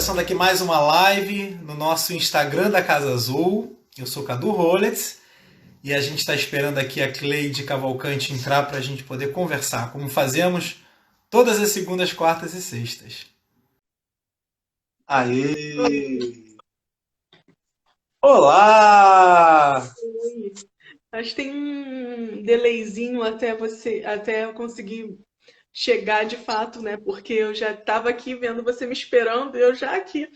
começando aqui mais uma live no nosso Instagram da Casa Azul. Eu sou Cadu Roletz e a gente está esperando aqui a Cleide Cavalcante entrar para a gente poder conversar, como fazemos todas as segundas, quartas e sextas. Aê! Olá! Oi. Acho que tem um delayzinho até eu conseguir chegar de fato, né? Porque eu já estava aqui vendo você me esperando e eu já aqui.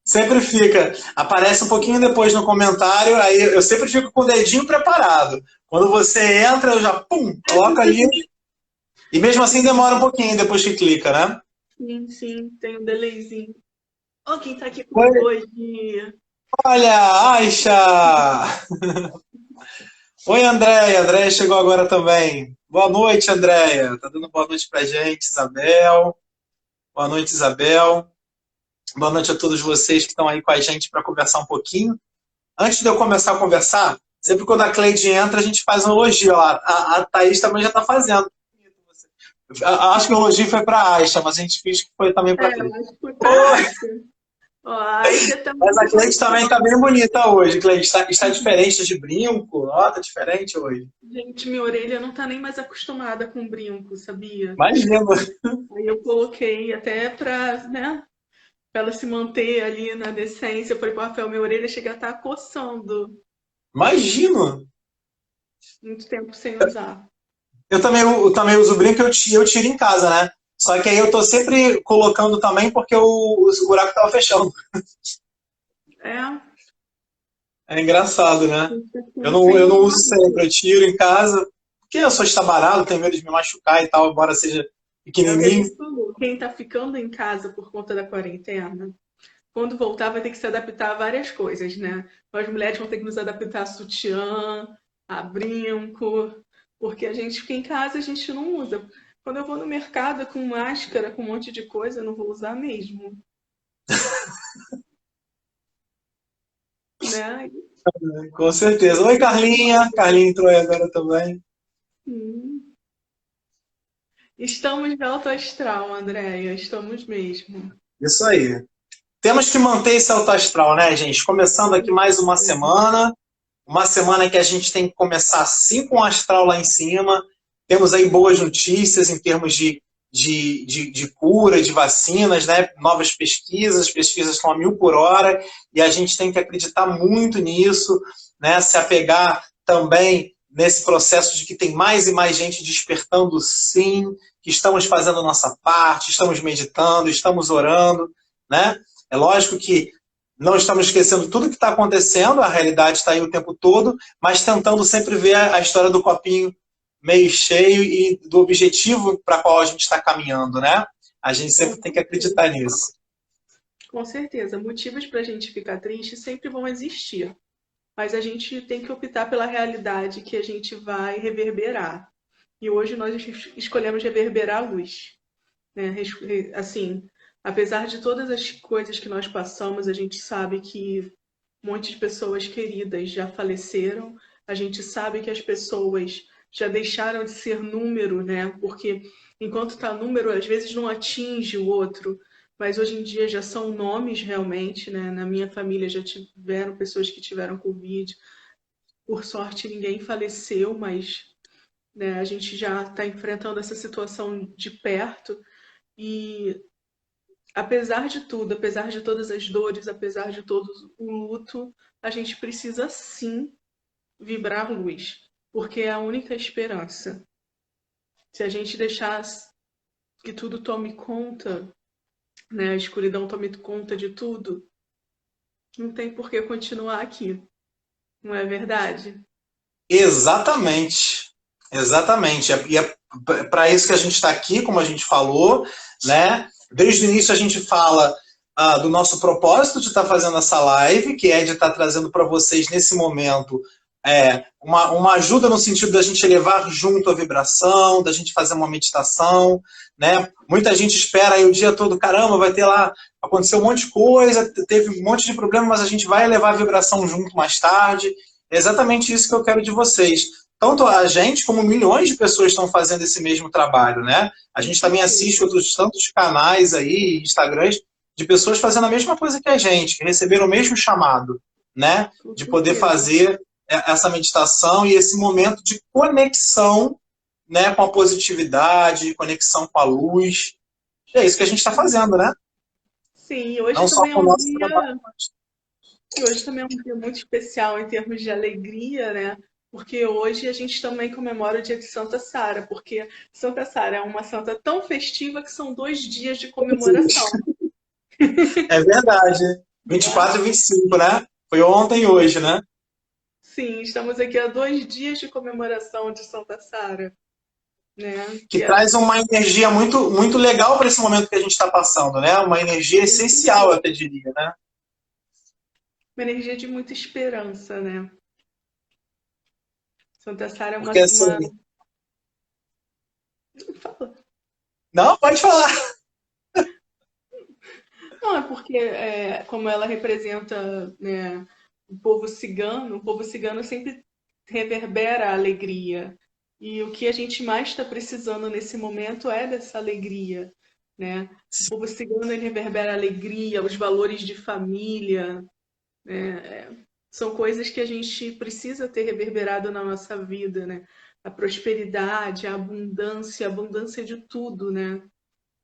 Sempre fica, aparece um pouquinho depois no comentário, aí eu sempre fico com o dedinho preparado. Quando você entra, eu já pum, coloco ali. E mesmo assim demora um pouquinho depois que clica, né? Sim, sim, tem um delayzinho. Ó, quem tá aqui Oi, comigo hoje? olha, Aisha! Oi, Andréia. Andréia chegou agora também. Boa noite, Andréia. Tá dando boa noite pra gente, Isabel. Boa noite, Isabel. Boa noite a todos vocês que estão aí com a gente para conversar um pouquinho. Antes de eu começar a conversar, sempre quando a Cleide entra, a gente faz um elogio lá. A Thaís também já está fazendo. Acho que o elogio foi para a Aisha, mas a gente fez que foi também para a Eu Cleide. acho que foi pra Aisha. Ó, a Aisha tá Mas a muito Cleide também está gostosa. bem bonita hoje. Cleide está diferente de brinco. Ó, tá diferente hoje. Gente, minha orelha não tá nem mais acostumada com brinco, sabia? Imagina. Aí eu coloquei até pra, né, pra ela se manter ali na decência. Eu falei, pro Rafael, minha orelha chega a estar coçando. Imagina. Muito tempo sem usar. Eu também uso brinco e eu tiro em casa, né? Só que aí eu tô sempre colocando também porque o buraco tava fechando. É, É engraçado, né? ficando Eu sem não uso sempre, hábito. eu tiro em casa, porque eu sou estabarado, tenho medo de me machucar e tal, embora seja É o que a pequenininho. gente falou. Quem tá ficando em casa por conta da quarentena, quando voltar vai ter que se adaptar a várias coisas, né? Nós mulheres vamos ter que nos adaptar a sutiã, a brinco, porque a gente fica em casa, a gente não usa. Quando eu vou no mercado com máscara, com um monte de coisa, eu não vou usar mesmo, né? Com certeza. Oi, Carlinha. Carlinha entrou aí agora também. Hum. Estamos de alto astral, Andréia, estamos mesmo. Isso aí. Temos que manter esse alto astral, né, gente? Começando aqui mais uma semana que a gente tem que começar assim com o astral lá em cima. Temos aí boas notícias em termos de cura, de vacinas, né? Novas pesquisas, as pesquisas estão a 1.000 por hora e a gente tem que acreditar muito nisso, né? Se apegar também nesse processo de que tem mais e mais gente despertando, sim, que estamos fazendo a nossa parte, estamos meditando, estamos orando, né? É lógico que não estamos esquecendo tudo que está acontecendo, a realidade está aí o tempo todo, mas tentando sempre ver a história do copinho meio cheio e do objetivo para qual a gente está caminhando, né? A gente Com sempre tem que certeza. acreditar nisso. Com certeza. Motivos para a gente ficar triste sempre vão existir. Mas a gente tem que optar pela realidade que a gente vai reverberar. E hoje nós escolhemos reverberar a luz, né? Assim, apesar de todas as coisas que nós passamos, a gente sabe que um monte de pessoas queridas já faleceram, a gente sabe que as pessoas já deixaram de ser número, né? Porque enquanto está número, às vezes não atinge o outro, mas hoje em dia já são nomes realmente, né? Na minha família já tiveram pessoas que tiveram Covid. Por sorte, ninguém faleceu, mas né, a gente já está enfrentando essa situação de perto. E apesar de tudo, apesar de todas as dores, apesar de todo o luto, a gente precisa sim vibrar luz, porque é a única esperança. Se a gente deixar que tudo tome conta, né, a escuridão tome conta de tudo, não tem por que continuar aqui, não é verdade? Exatamente. Exatamente. E é para isso que a gente está aqui, como a gente falou, né? Desde o início a gente fala do nosso propósito de estar fazendo essa live, que é de estar trazendo para vocês nesse momento uma ajuda no sentido da gente elevar junto a vibração, da gente fazer uma meditação, né? Muita gente espera aí o dia todo, caramba, vai ter lá, aconteceu um monte de coisa, teve um monte de problema, mas a gente vai elevar a vibração junto mais tarde. É exatamente isso que eu quero de vocês. tanto a gente como milhões de pessoas estão fazendo esse mesmo trabalho, né? A gente também assiste outros tantos canais aí, Instagrams, de pessoas fazendo a mesma coisa que a gente, que receberam o mesmo chamado, né? Com De poder certeza. fazer essa meditação e esse momento de conexão, né, com a positividade, conexão com a luz. E é isso que a gente está fazendo, né? Sim, hoje Não só também é com o um nosso trabalho. dia. E hoje também é um dia muito especial em termos de alegria, né? Porque hoje a gente também comemora o dia de Santa Sara, porque Santa Sara é uma santa tão festiva que são 2 dias de comemoração, É verdade. né? 24 e 25, né? Foi ontem e hoje, né? Sim, estamos aqui há 2 dias de comemoração de Santa Sara, né? Que traz uma energia muito, muito legal para esse momento que a gente está passando, né? Uma energia essencial, eu até diria, né? Uma energia de muita esperança, né? Santa Sara é Porque assim, Fala. não, pode falar. Não, é porque como ela representa, né, o povo cigano sempre reverbera a alegria. E o que a gente mais está precisando nesse momento é dessa alegria, né? O povo cigano ele reverbera a alegria, os valores de família, né? São coisas que a gente precisa ter reverberado na nossa vida, né? A prosperidade, a abundância de tudo, né?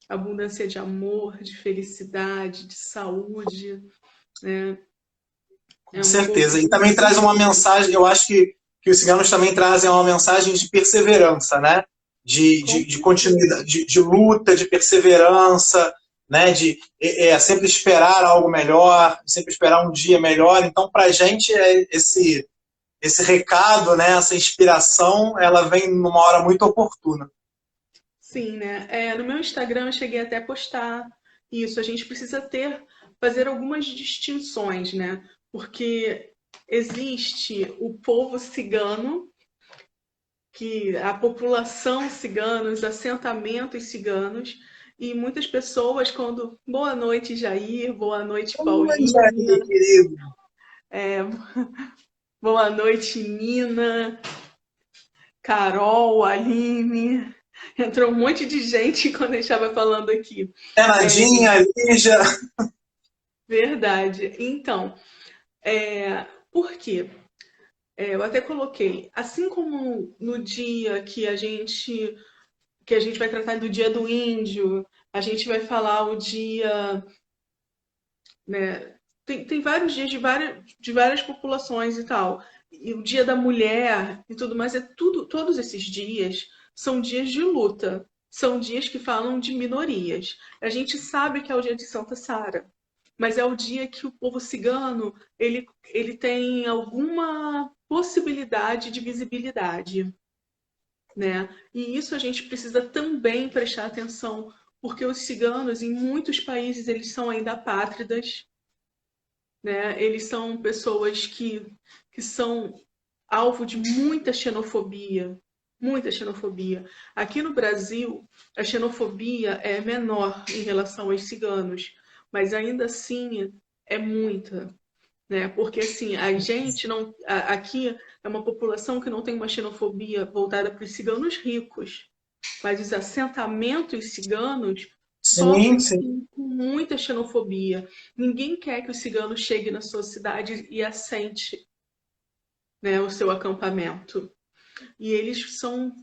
Abundância de amor, de felicidade, de saúde, né? Com É um povo certeza. E também que traz uma mensagem, eu acho que os ciganos também trazem uma mensagem de perseverança, né? com De certeza. continuidade, de luta, de perseverança, né? De sempre esperar algo melhor, sempre esperar um dia melhor. Então, para a gente, esse recado, né? Essa inspiração, ela vem numa hora muito oportuna. Sim, né? No meu Instagram eu cheguei até a postar isso. A gente precisa fazer algumas distinções, né? Porque existe o povo cigano, que a população cigana, os assentamentos ciganos, e muitas pessoas quando boa noite Jair, boa noite Oi, Paulinha, Jair, querido. é, boa noite Nina, Carol, Aline. Entrou um monte de gente quando eu estava falando aqui. É Renadinha, Lígia. verdade. Então, por quê? Eu até coloquei, assim como no dia que a gente vai tratar do dia do índio, a gente vai falar o dia, né? Tem vários dias de várias populações e tal. E o dia da mulher e tudo mais, todos esses dias são dias de luta. São dias que falam de minorias. A gente sabe que é o dia de Santa Sara, mas é o dia que o povo cigano ele tem alguma possibilidade de visibilidade, né? E isso a gente precisa também prestar atenção, porque os ciganos em muitos países eles são ainda apátridas, né? Eles são pessoas que são alvo de muita xenofobia, muita xenofobia. Aqui no Brasil, a xenofobia é menor em relação aos ciganos, mas ainda assim é muita, né? Porque assim, a gente não, aqui é uma população que não tem uma xenofobia voltada para os ciganos ricos, mas os assentamentos ciganos Sim, sofrem sim. sim, com muita xenofobia. Ninguém quer que o cigano chegue na sua cidade e assente, né, o seu acampamento. E eles são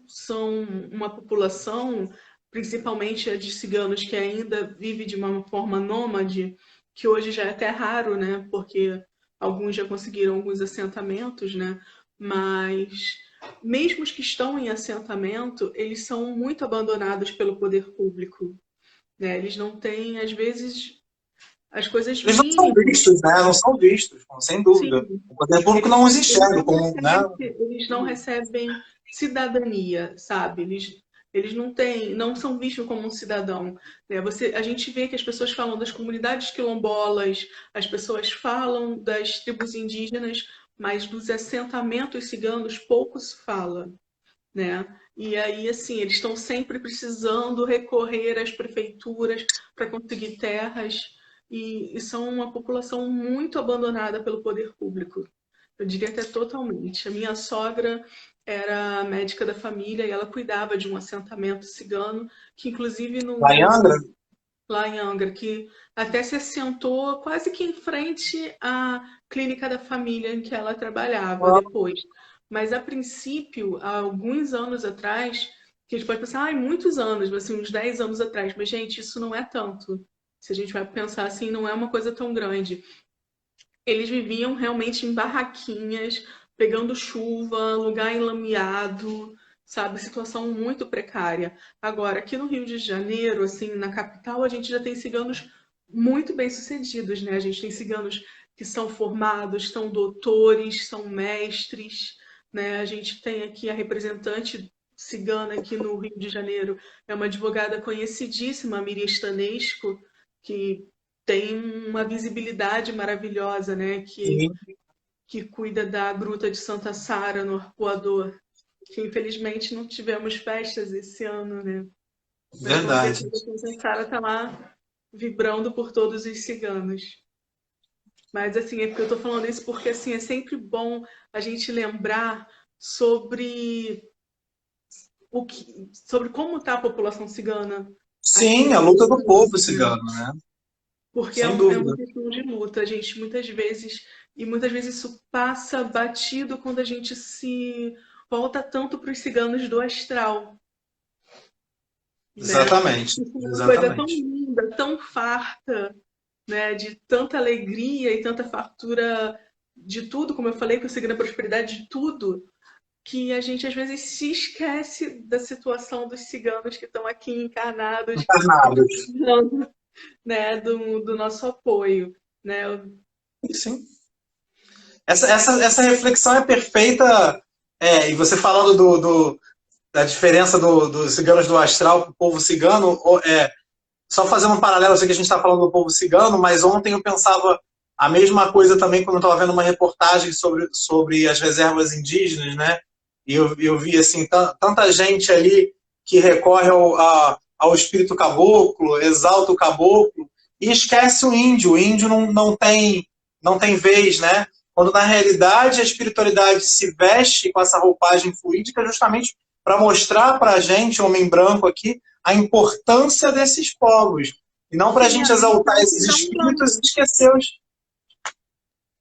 uma população, principalmente a de ciganos que ainda vive de uma forma nômade, que hoje já é até raro, né? Porque alguns já conseguiram alguns assentamentos, né? Mas mesmo os que estão em assentamento, eles são muito abandonados pelo poder público, né? Eles não têm, às vezes, as coisas Eles não são mínimas. vistos, né? Não são vistos, sem dúvida. Sim, O poder público não os enxerga como, né? eles não recebem cidadania, sabe? Eles não têm, não são vistos como um cidadão, né? A gente vê que as pessoas falam das comunidades quilombolas, as pessoas falam das tribos indígenas, mas dos assentamentos ciganos pouco se fala, né? E aí, assim, eles estão sempre precisando recorrer às prefeituras para conseguir terras e são uma população muito abandonada pelo poder público. Eu diria até totalmente. A minha sogra, era médica da família e ela cuidava de um assentamento cigano, que inclusive Lá em Angra? lá em Angra, que até se assentou quase que em frente à clínica da família em que ela trabalhava depois. Mas a princípio, há alguns anos atrás, que a gente pode pensar, muitos anos, assim, uns 10 anos atrás, mas gente, isso não é tanto. Se a gente vai pensar assim, não é uma coisa tão grande. Eles viviam realmente em barraquinhas, pegando chuva, lugar enlameado, sabe? Situação muito precária. Agora, aqui no Rio de Janeiro, assim, na capital, a gente já tem ciganos muito bem-sucedidos, né? A gente tem ciganos que são formados, são doutores, são mestres, né? A gente tem aqui a representante cigana aqui no Rio de Janeiro, é uma advogada conhecidíssima, a Miriam Stanesco, que tem uma visibilidade maravilhosa, né? Sim, Que cuida da Gruta de Santa Sara, no Arpoador, que infelizmente não tivemos festas esse ano, né? Mas com verdade. certeza a Santa Sara está lá vibrando por todos os ciganos. Mas assim, é porque eu estou falando isso porque assim, é sempre bom a gente lembrar sobre sobre como está a população cigana aqui Sim, no a Rio luta de do povo Janeiro. cigano, né? Porque Sem é dúvida. uma questão de luta, a gente muitas vezes isso passa batido quando a gente se volta tanto para os ciganos do astral, né? Exatamente, Isso é uma coisa tão exatamente. linda, tão farta, né? De tanta alegria e tanta fartura de tudo, como eu falei, que o signo é prosperidade de tudo, que a gente às vezes se esquece da situação dos ciganos que estão aqui encarnados e Encarnados. precisando, né, do nosso apoio, né? Sim. Essa reflexão é perfeita, e você falando da diferença dos ciganos do astral para o povo cigano, só fazendo um paralelo, eu sei que a gente está falando do povo cigano, mas ontem eu pensava a mesma coisa também quando eu estava vendo uma reportagem sobre as reservas indígenas, né? E eu vi assim, tanta gente ali que recorre ao espírito caboclo, exalta o caboclo e esquece o índio. O índio não tem vez, né? Quando na realidade a espiritualidade se veste com essa roupagem fluídica justamente para mostrar para a gente, homem branco aqui, a importância desses povos. E não para a Sim, gente exaltar esses da espíritos Umbanda. e esquecer os.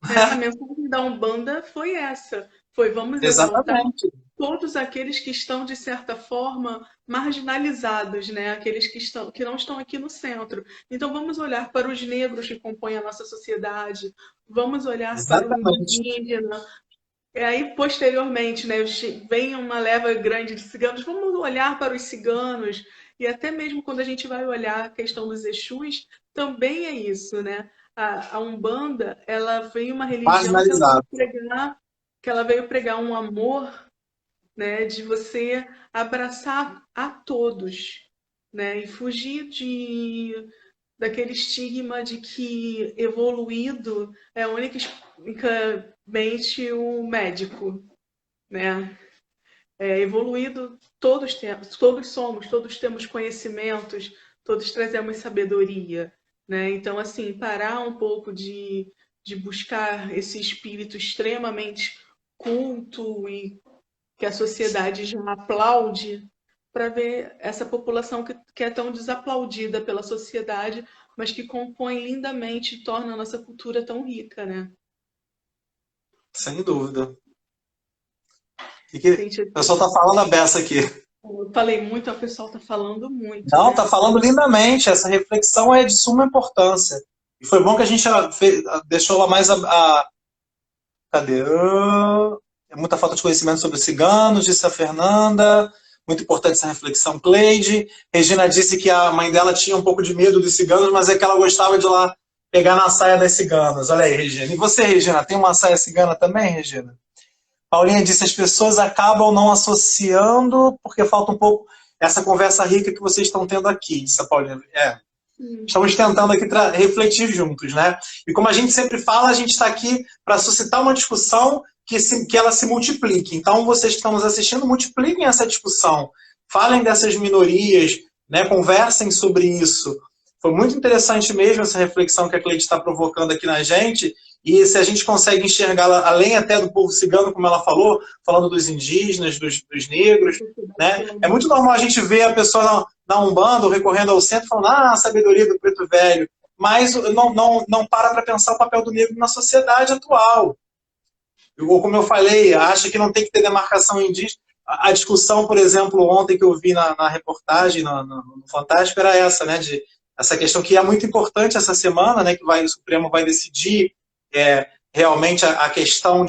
A mensagem da Umbanda foi essa. Foi vamos exaltar Exatamente. todos aqueles que estão, de certa forma, marginalizados, né? Aqueles que não estão aqui no centro. Então vamos olhar para os negros que compõem a nossa sociedade, vamos olhar para o Exatamente. indígena. E aí, posteriormente, né, vem uma leva grande de ciganos, vamos olhar para os ciganos, e até mesmo quando a gente vai olhar a questão dos Exus, também é isso, né? A Umbanda, ela veio uma religião Marginalizado. que ela veio pregar um amor, né, de você abraçar a todos, né, e fugir daquele estigma de que evoluído é unicamente o médico, né? Evoluído todos temos, todos somos, todos temos conhecimentos, todos trazemos sabedoria, né? Então, assim, parar um pouco de buscar esse espírito extremamente culto e que a sociedade já aplaude, para ver essa população que é tão desaplaudida pela sociedade, mas que compõe lindamente e torna a nossa cultura tão rica, né? Sem dúvida. E que Gente, o pessoal está falando a beça aqui. eu falei muito, o pessoal está falando muito, Não, né? está falando lindamente. Essa reflexão é de suma importância. E foi bom que a gente deixou lá mais cadê? É muita falta de conhecimento sobre os ciganos, disse a Fernanda. Muito importante essa reflexão, Cleide. Regina disse que a mãe dela tinha um pouco de medo dos ciganos, mas é que ela gostava de ir lá pegar na saia das ciganas. Olha aí, Regina. E você, Regina, tem uma saia cigana também, Regina? Paulinha disse, as pessoas acabam não associando porque falta um pouco essa conversa rica que vocês estão tendo aqui, disse a Paulinha. Estamos tentando aqui refletir juntos, né? E como a gente sempre fala, a gente está aqui para suscitar uma discussão que ela se multiplique. Então, vocês que estão nos assistindo, multipliquem essa discussão. Falem dessas minorias, né? Conversem sobre isso. Foi muito interessante mesmo essa reflexão que a Cleide está provocando aqui na gente. e se a gente consegue enxergá-la, além até do povo cigano, como ela falou, falando dos indígenas, dos negros, né? É muito normal a gente ver a pessoa na Umbanda, ou recorrendo ao centro, falando, a sabedoria do preto velho, mas não para pensar o papel do negro na sociedade atual. Ou como eu falei, acha que não tem que ter demarcação indígena. A discussão, por exemplo, ontem que eu vi na reportagem, no Fantástico, era essa, né? Essa questão que é muito importante essa semana, né? Que o Supremo vai decidir realmente a questão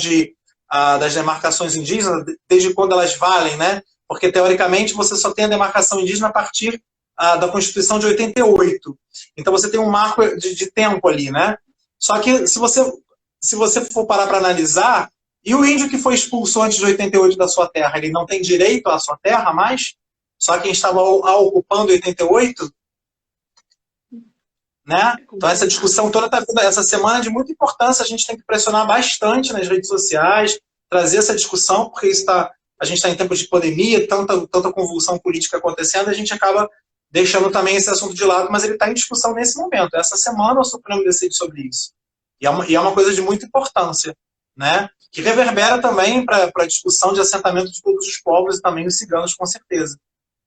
das demarcações indígenas, desde quando elas valem, né? Porque, teoricamente, você só tem a demarcação indígena a partir da Constituição de 88. Então, você tem um marco de tempo ali, né? Só que, se você for parar para analisar, e o índio que foi expulso antes de 88 da sua terra, ele não tem direito à sua terra mais? Só quem estava a ocupando 88? Né? Então essa discussão toda está vindo essa semana de muita importância, a gente tem que pressionar bastante nas redes sociais, trazer essa discussão, porque a gente está em tempos de pandemia, tanta convulsão política acontecendo, a gente acaba deixando também esse assunto de lado, mas ele está em discussão nesse momento. Essa semana o Supremo decide sobre isso. E é uma coisa de muita importância, né? Que reverbera também para a discussão de assentamento de todos os povos e também os ciganos, com certeza.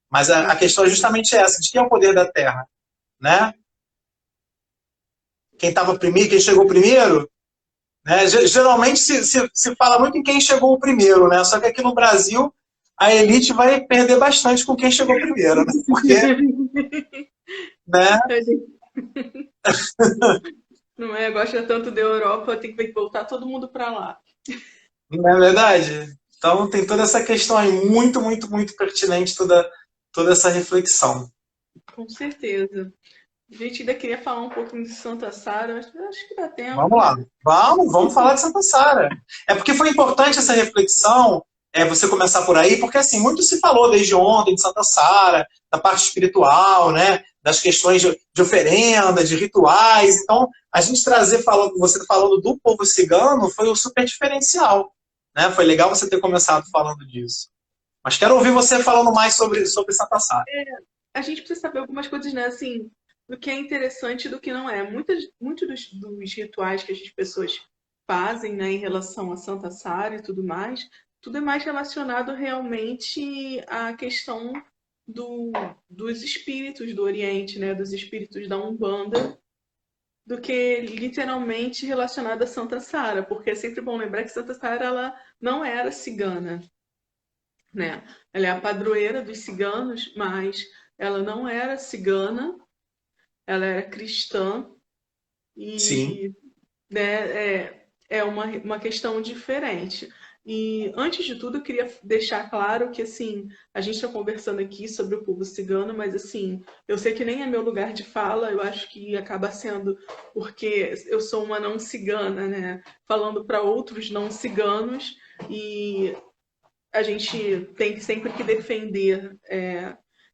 Mas a questão é justamente essa, de quem é o poder da terra, né? Quem estava primeiro, quem chegou primeiro, né? Geralmente se fala muito em quem chegou primeiro, né? Só que aqui no Brasil a elite vai perder bastante com quem chegou primeiro, né? Porque, né? Não é? Gosta tanto da Europa, tem que voltar todo mundo para lá. Não é verdade? Então tem toda essa questão aí muito, muito, muito pertinente, toda essa reflexão. Com certeza. A gente ainda queria falar um pouquinho de Santa Sara, mas acho que dá tempo, Vamos lá. né? Vamos falar de Santa Sara. É porque foi importante essa reflexão, você começar por aí, porque assim, muito se falou desde ontem de Santa Sara, da parte espiritual, né? Das questões de oferenda, de rituais. Então, a gente você falando do povo cigano foi um super diferencial. Né? Foi legal você ter começado falando disso. Mas quero ouvir você falando mais sobre Santa Sara. A gente precisa saber algumas coisas, né? Assim, do que é interessante e do que não é. Muitos dos rituais que as pessoas fazem, né, em relação a Santa Sara e tudo mais, tudo é mais relacionado realmente à questão dos espíritos do Oriente, né, dos espíritos da Umbanda, do que literalmente relacionado a Santa Sara, porque é sempre bom lembrar que Santa Sara ela não era cigana, né? Ela é a padroeira dos ciganos, mas ela não era cigana, ela era cristã Sim. e, né, é uma questão diferente. E antes de tudo, eu queria deixar claro que assim, a gente está conversando aqui sobre o povo cigano, mas assim, eu sei que nem é meu lugar de fala, eu acho que acaba sendo porque eu sou uma não cigana, né? Falando para outros não ciganos, e a gente tem sempre que defender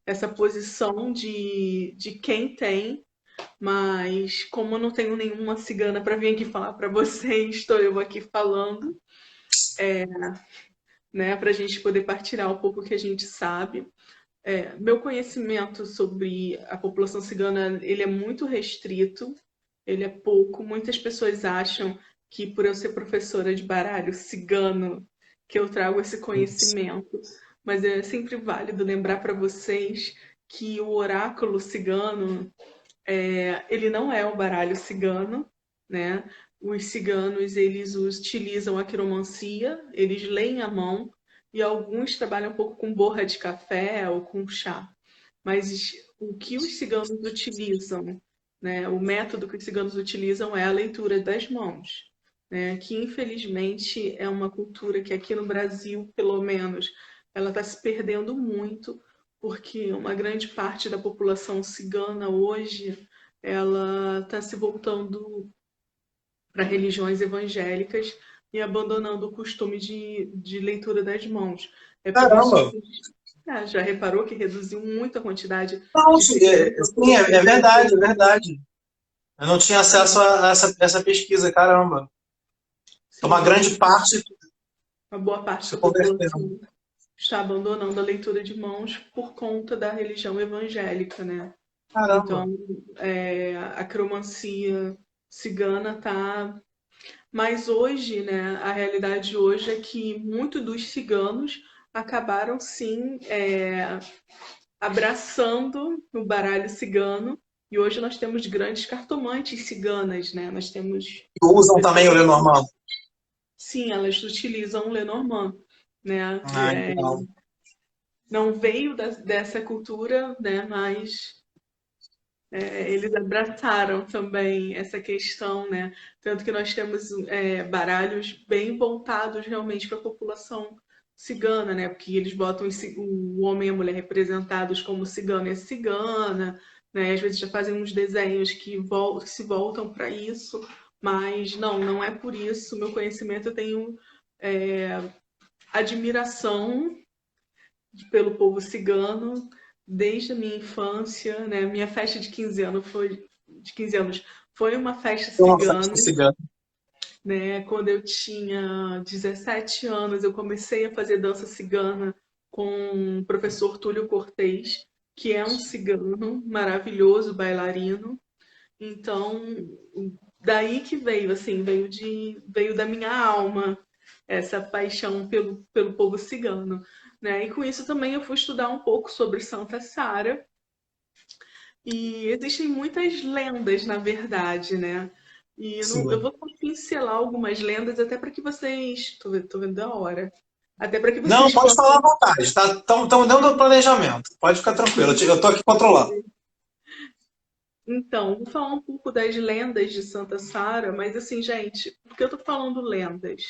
essa posição de quem tem, mas como eu não tenho nenhuma cigana para vir aqui falar para vocês, estou eu aqui falando, né, para a gente poder partilhar um pouco o que a gente sabe. Meu conhecimento sobre a população cigana ele é muito restrito, ele é pouco. Muitas pessoas acham que por eu ser professora de baralho cigano que eu trago esse conhecimento, mas é sempre válido lembrar para vocês que o oráculo cigano ele não é o baralho cigano, né? Os ciganos, eles utilizam a quiromancia, eles leem a mão, e alguns trabalham um pouco com borra de café ou com chá. Mas o que os ciganos utilizam, né? O método que os ciganos utilizam é a leitura das mãos, né? Que infelizmente é uma cultura que aqui no Brasil, pelo menos, ela está se perdendo muito, porque uma grande parte da população cigana hoje ela está se voltando para religiões evangélicas e abandonando o costume de leitura das mãos. É por isso Caramba! que já reparou que reduziu muito a quantidade Não, de ciganos na sim, é população verdade, é brasileira? verdade. Eu não tinha acesso a essa pesquisa, caramba. Então, uma Sim, grande parte uma boa parte se da convertendo. população está abandonando a leitura de mãos por conta da religião evangélica, né? Caramba. Então, a cromancia cigana está Mas hoje, né, a realidade hoje é que muitos dos ciganos acabaram sim abraçando o baralho cigano. E hoje nós temos grandes cartomantes ciganas, né? Nós temos Usam também o pessoas, Lenormand. sim, elas utilizam o Lenormand, né? Ah, legal. Não veio dessa cultura, né? Mas eles abraçaram também essa questão, né? Tanto que nós temos baralhos bem voltados realmente para a população cigana, né? Porque eles botam o homem e a mulher representados como cigano e a cigana, né? Às vezes já fazem uns desenhos que se voltam para isso, mas não é por isso. Meu conhecimento, eu tenho admiração pelo povo cigano desde a minha infância, né? Minha festa de 15 anos foi uma festa Tem uma cigana, festa cigana. né? Quando eu tinha 17 anos, eu comecei a fazer dança cigana com o professor Túlio Cortez, que é um cigano maravilhoso, bailarino. Então, daí que veio, assim, veio da minha alma essa paixão pelo povo cigano, né? E com isso também eu fui estudar um pouco sobre Santa Sara. E existem muitas lendas, na verdade, né? E eu Sim. vou pincelar algumas lendas até para que vocês. Tô vendo a hora. Até para que Não, vocês pode falar à possam. vontade. Estamos dentro do planejamento. Pode ficar tranquilo. Eu estou aqui controlando. Então, vou falar um pouco das lendas de Santa Sara, mas assim, gente, por que eu tô falando lendas?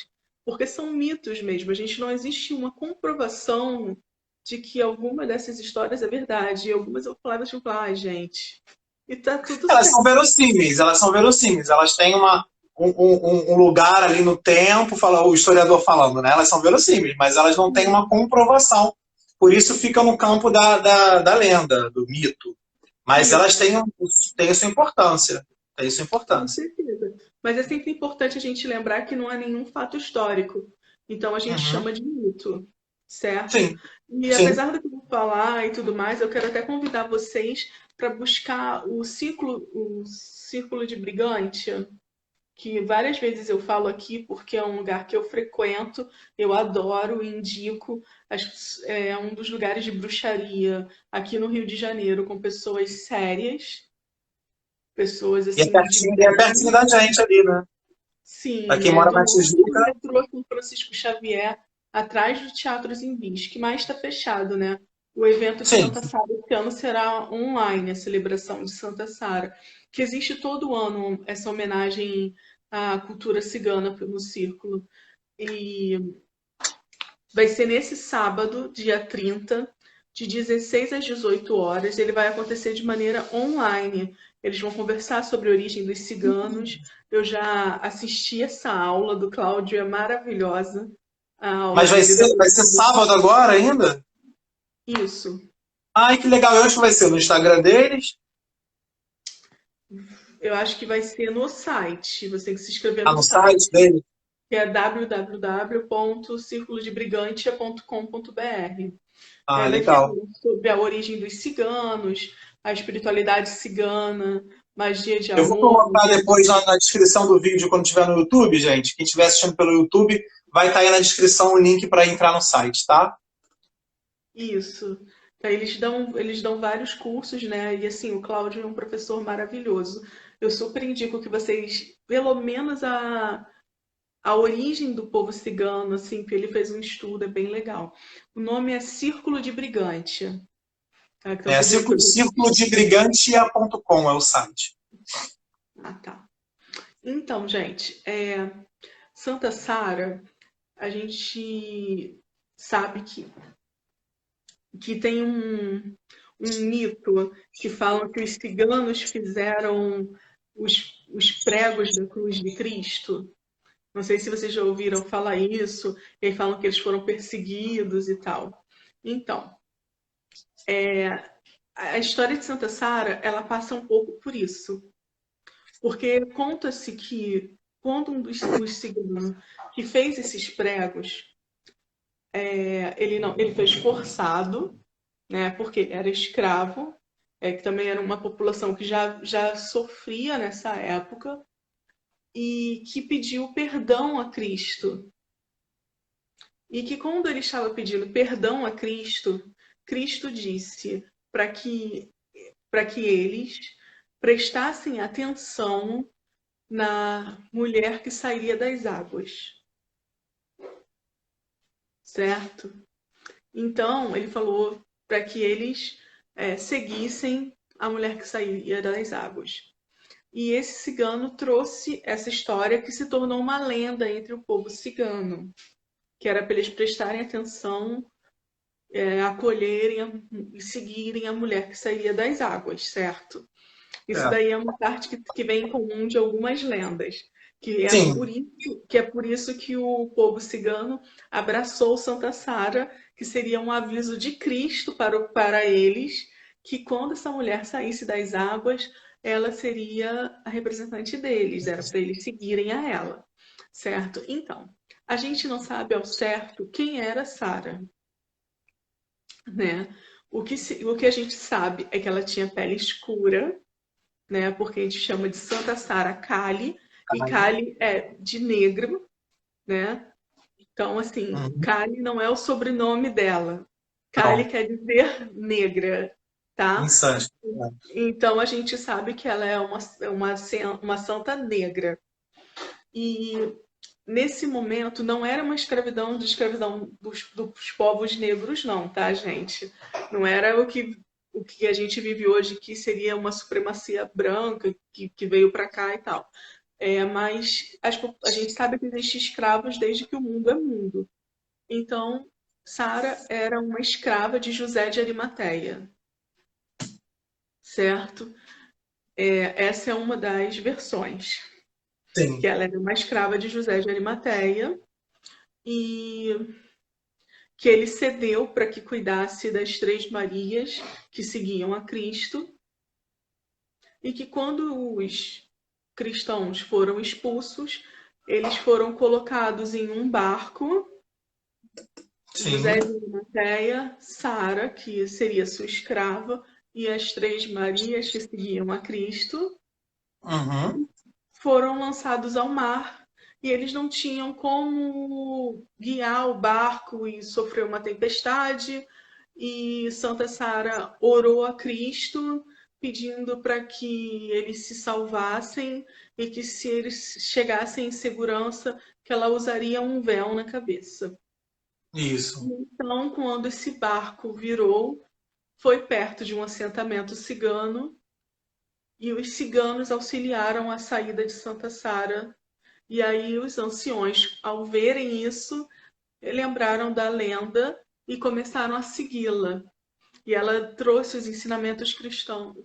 Porque são mitos mesmo. A gente não existe uma comprovação de que alguma dessas histórias é verdade. E algumas eu falava tipo, ah, gente, e tá tudo Elas são certo. verossímeis, elas são verossímeis. Elas têm um lugar ali no tempo, o historiador falando, né? Elas são verossímeis, mas elas não têm uma comprovação. Por isso fica no campo da lenda, do mito. Mas elas Isso, têm sua importância. Têm sua com importância. certeza. Mas é sempre importante a gente lembrar que não há nenhum fato histórico. Então a gente Uhum. chama de mito, certo? Sim, E sim. apesar do que eu vou falar e tudo mais, eu quero até convidar vocês para buscar o Círculo de Brigante, que várias vezes eu falo aqui porque é um lugar que eu frequento, eu adoro, indico. É um dos lugares de bruxaria aqui no Rio de Janeiro, com pessoas sérias, pessoas assim de E é pertinho da gente ali, né? Pra sim, quem é mora do na lado do Tijuca. metrô com Francisco Xavier, atrás do Teatro Zimbis, que mais está fechado, né? O evento de Sim. Santa Sara esse ano será online, a celebração de Santa Sara, que existe todo ano essa homenagem à cultura cigana no Círculo. E vai ser nesse sábado, dia 30, de 16 às 18 horas. Ele vai acontecer de maneira online. Eles vão conversar sobre a origem dos ciganos. Eu já assisti essa aula do Cláudio, é maravilhosa. A aula Mas dele da vai ser sábado agora ainda? Isso. Ai, que legal. Eu acho que vai ser no Instagram deles. Eu acho que vai ser no site. Você tem que se inscrever Ah, no no site site, deles. que é www.circulodebrigantia.com.br. Ah, Vai ter legal. sobre a origem dos ciganos, a espiritualidade cigana, magia de Eu vou amor. colocar depois na descrição do vídeo quando estiver no YouTube, gente. Quem estiver assistindo pelo YouTube, vai estar aí na descrição o link para entrar no site, tá? Isso. Aí eles dão vários cursos, né? E assim, o Cláudio é um professor maravilhoso. Eu super indico que vocês, pelo menos a origem do povo cigano, assim, que ele fez um estudo, é bem legal. O nome é Círculo de Brigante. Tá? Então, É quer dizer que círculodebrigantia.com é o site. Ah, tá. Então, gente, Santa Sara, a gente sabe que tem um mito que falam que os ciganos fizeram os pregos da cruz de Cristo. Não sei se vocês já ouviram falar isso, e aí falam que eles foram perseguidos e tal. Então, a história de Santa Sara, ela passa um pouco por isso. Porque conta-se que quando um dos ciganos que fez esses pregos, ele fez forçado, né? Porque era escravo, que também era uma população que já sofria nessa época. e que pediu perdão a Cristo. E que quando ele estava pedindo perdão a Cristo, Cristo disse para que eles prestassem atenção na mulher que sairia das águas. Certo? Então, ele falou para que eles seguissem a mulher que saía das águas. E esse cigano trouxe essa história que se tornou uma lenda entre o povo cigano, que era para eles prestarem atenção, acolherem e seguirem a mulher que sairia das águas, certo? Isso É. daí é uma parte que vem em comum de algumas lendas, Sim, que é por isso que o povo cigano abraçou Santa Sara, que seria um aviso de Cristo para eles, que quando essa mulher saísse das águas, ela seria a representante deles, era para eles seguirem a ela, certo? Então, a gente não sabe ao certo quem era Sara, né? O que a gente sabe é que ela tinha pele escura, né? Porque a gente chama de Santa Sara Kali, e Kali é de negro, né? Então, assim, uhum. Kali não é o sobrenome dela. Kali Não, quer dizer negra, tá? insano. Então, a gente sabe que ela é uma santa negra. E nesse momento não era uma escravidão dos povos negros, não, tá, gente? Não era o que a gente vive hoje, que seria uma supremacia branca que veio para cá e tal. Mas a gente sabe que existem escravos desde que o mundo é mundo. Então, Sara era uma escrava de José de Arimateia, certo? Essa é uma das versões, que Sim. ela era uma escrava de José de Arimateia e que ele cedeu para que cuidasse das três Marias que seguiam a Cristo, e que quando os cristãos foram expulsos, eles foram colocados em um barco, Sim. José de Arimateia, Sara, que seria sua escrava, e as três Marias que seguiam a Cristo, Uhum. foram lançados ao mar e eles não tinham como guiar o barco e sofreu uma tempestade. E Santa Sara orou a Cristo pedindo para que eles se salvassem e que se eles chegassem em segurança, que ela usaria um véu na cabeça. Isso. Então, quando esse barco virou, foi perto de um assentamento cigano e os ciganos auxiliaram a saída de Santa Sara. E aí os anciões, ao verem isso, lembraram da lenda e começaram a segui-la. E ela trouxe os ensinamentos cristãos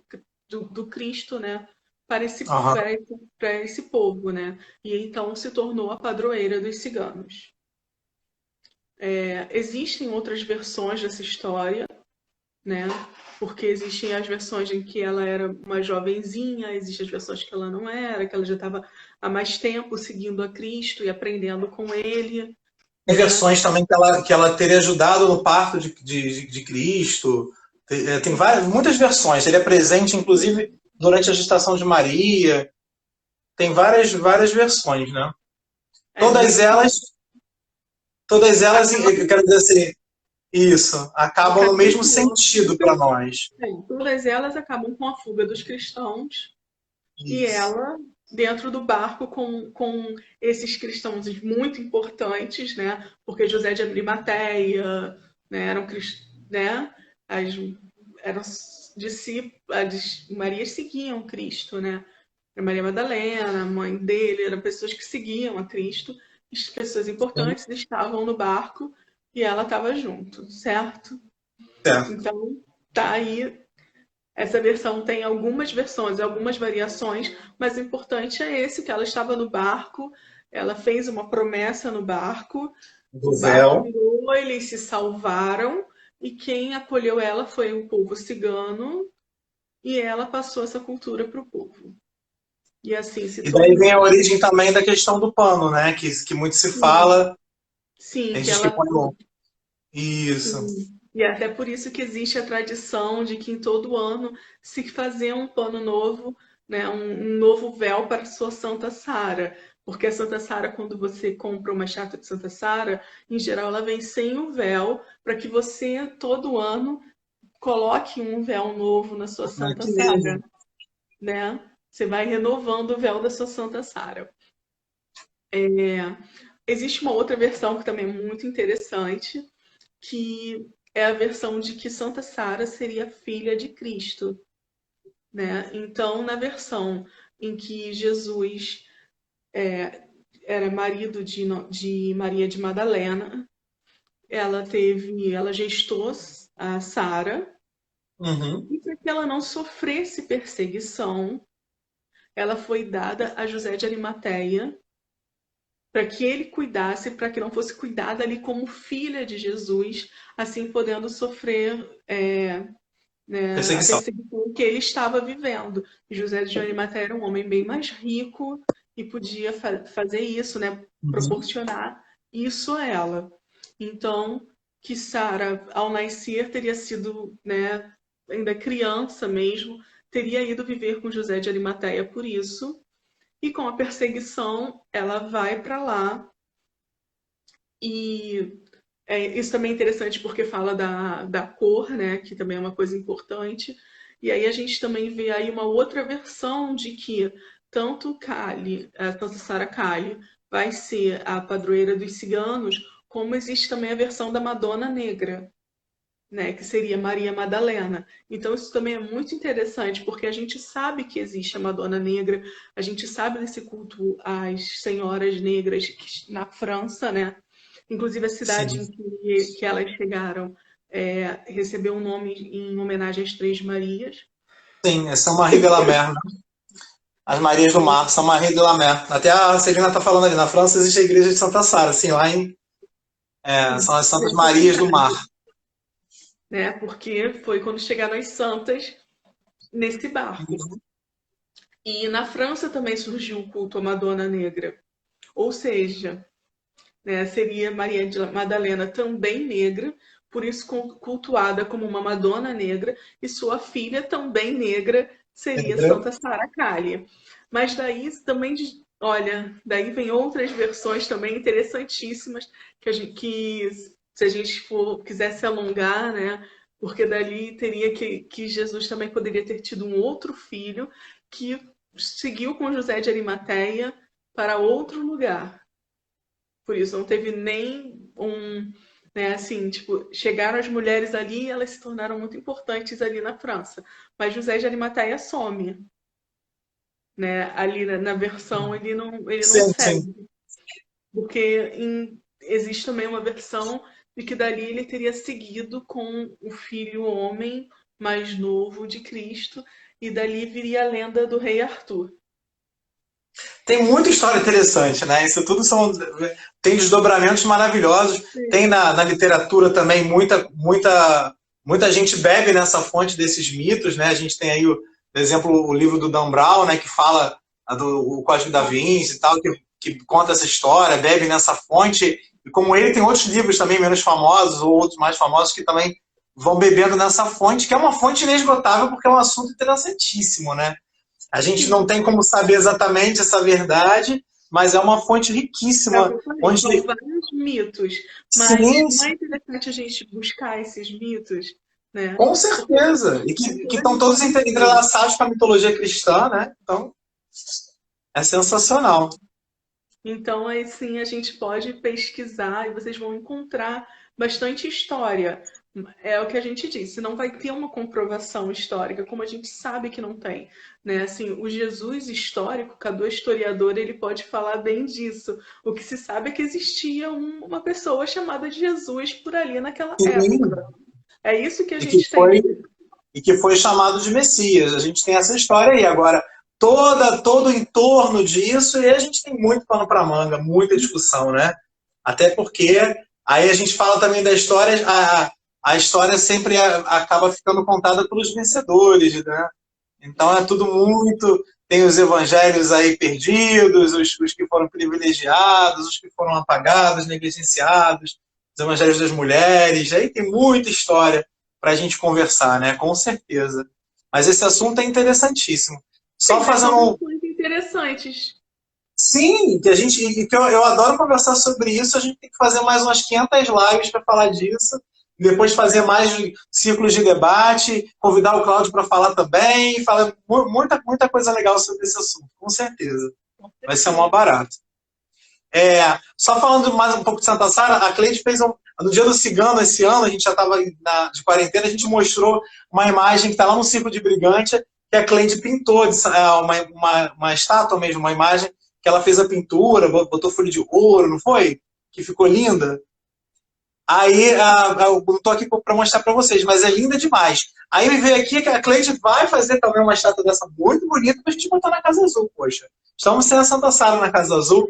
do Cristo, né, para Aham. esse povo, né? E então se tornou a padroeira dos ciganos. Existem outras versões dessa história, né? Porque existem as versões em que ela era uma jovenzinha, existem as versões que ela não era, que ela já estava há mais tempo seguindo a Cristo e aprendendo com ele, Tem né? versões também que ela teria ajudado no parto de Cristo. Tem várias, muitas versões. Ele é presente, inclusive, durante a gestação de Maria. Tem várias versões, né? Todas Versão elas, todas elas, acaba eu quero dizer assim, isso, com o acabam no mesmo capítulo. sentido para nós. Todas elas acabam com a fuga dos cristãos e Isso. ela dentro do barco com esses cristãos muito importantes, né? Porque José de Arimateia, né, né? As, eram discípulos, as Marias seguiam Cristo, né? A Maria Madalena, a mãe dele, eram pessoas que seguiam a Cristo, as pessoas importantes estavam no barco e ela estava junto, certo? Certo. Então, tá aí. Essa versão tem algumas versões, algumas variações, mas o importante é esse, que ela estava no barco, ela fez uma promessa no barco, Do o barco véu. virou, eles se salvaram, e quem acolheu ela foi o povo cigano, e ela passou essa cultura para o povo. E assim se E daí vem a tornou. origem também da questão do pano, né? Que muito se Sim, fala. sim, Tem que gente que ela. põe o... Isso. Sim. E é até por isso que existe a tradição de que em todo ano se fazer um pano novo né, um novo véu para a sua Santa Sara. Porque a Santa Sara, quando você compra uma estátua de Santa Sara, em geral ela vem sem o véu, para que você, todo ano, coloque um véu novo na sua Ah, Santa que lindo. Sara, né? Você vai renovando o véu da sua Santa Sara. Existe uma outra versão que também é muito interessante, que é a versão de que Santa Sara seria filha de Cristo, né? Então, na versão em que Jesus era marido de Maria de Madalena, ela gestou a Sara, Uhum. e para que ela não sofresse perseguição, ela foi dada a José de Arimateia, para que ele cuidasse, para que não fosse cuidada ali como filha de Jesus, assim podendo sofrer né, a Perseguição. perseguição que ele estava vivendo. José de Arimateia era um homem bem mais rico e podia fazer isso, né, Uhum. proporcionar isso a ela. Então, que Sara, ao nascer, teria sido, né, ainda criança mesmo, teria ido viver com José de Arimateia por isso. E com a perseguição, ela vai para lá e isso também é interessante porque fala da cor, né? Que também é uma coisa importante. E aí a gente também vê aí uma outra versão de que tanto Kali, a Santa Sara Kali, vai ser a padroeira dos ciganos, como existe também a versão da Madonna Negra, né, que seria Maria Madalena. Então isso também é muito interessante, porque a gente sabe que existe a Madonna Negra, a gente sabe desse culto às senhoras negras na França, né? Inclusive a cidade Sim. em que elas chegaram recebeu um nome em homenagem às Três Marias. Sim, é São Marie de la Mer, né? As Marias do Mar, São Marie de la Mer. Até a Celina está falando ali, na França existe a igreja de Santa Sara, assim, lá são as Santas Dessa Marias do Mar. cidade, né? Porque foi quando chegaram as santas nesse barco. E na França também surgiu o culto à Madonna Negra. Ou seja, né, seria Maria de Madalena também negra, por isso cultuada como uma Madonna negra, e sua filha também negra seria Santa Sara Cália. Mas daí também, olha, daí vem outras versões também interessantíssimas que se a gente quiser se alongar, né, porque dali teria que Jesus também poderia ter tido um outro filho que seguiu com José de Arimateia para outro lugar. Por isso, não teve nem né, assim, tipo, chegaram as mulheres ali e elas se tornaram muito importantes ali na França. Mas José de Arimateia some, né? Ali na versão ele não Sim, sim. segue, porque existe também uma versão de que dali ele teria seguido com o filho homem mais novo de Cristo, e dali viria a lenda do rei Arthur. Tem muita história interessante, né? Isso tudo tem desdobramentos maravilhosos. Tem Sim. na literatura também muita gente bebe nessa fonte desses mitos, né? A gente tem aí, por exemplo, o livro do Dan Brown, né? Que fala do o Código da Vinci e tal, que conta essa história, bebe nessa fonte. E como ele, tem outros livros também menos famosos ou outros mais famosos que também vão bebendo nessa fonte, que é uma fonte inesgotável porque é um assunto interessantíssimo, né? A gente não Sim. tem como saber exatamente essa verdade, mas é uma fonte É o que riquíssima, eu falei, são onde vários mitos, mas sim, não é interessante a gente buscar esses mitos, né? com Porque certeza, e tem que toda a estão todos informação. entrelaçados com a mitologia cristã, né? Então, é sensacional. Então, assim, a gente pode pesquisar e vocês vão encontrar bastante história. É o que a gente disse, não vai ter uma comprovação histórica, como a gente sabe que não tem, né? Assim, o Jesus histórico, cada historiador ele pode falar bem disso. O que se sabe é que existia uma pessoa chamada Jesus por ali naquela época. Sim, É isso que a e que gente tem. foi, e que foi chamado de Messias. A gente tem essa história aí. Agora, todo o entorno disso, e a gente tem muito pano para manga, muita discussão, né? Até porque aí a gente fala também da história, a história sempre acaba ficando contada pelos vencedores, né? Então é tudo muito. Tem os evangelhos aí perdidos, os que foram privilegiados, os que foram apagados, negligenciados, os evangelhos das mulheres. Aí tem muita história para a gente conversar, né? Com certeza. Mas esse assunto é interessantíssimo. Só fazendo. Informações interessantes. Sim, que a gente, e que eu adoro conversar sobre isso. A gente tem que fazer mais umas 500 lives para falar disso. Depois fazer mais ciclos de debate, convidar o Cláudio para falar também, falar muita coisa legal sobre esse assunto, com certeza. Vai ser mó barato. Só falando mais um pouco de Santa Sara, a Cleide fez no Dia do Cigano esse ano, a gente já estava de quarentena, a gente mostrou uma imagem que está lá no Circo de Brigante, que a Cleide pintou, uma estátua mesmo, uma imagem que ela fez a pintura, botou folha de ouro, não foi? Que ficou linda. Aí, eu não estou aqui para mostrar para vocês, mas é linda demais. Aí me veio aqui que a Cleide vai fazer também uma estátua dessa muito bonita para a gente botar na Casa Azul, poxa. Estamos sem a Santa Sara na Casa Azul.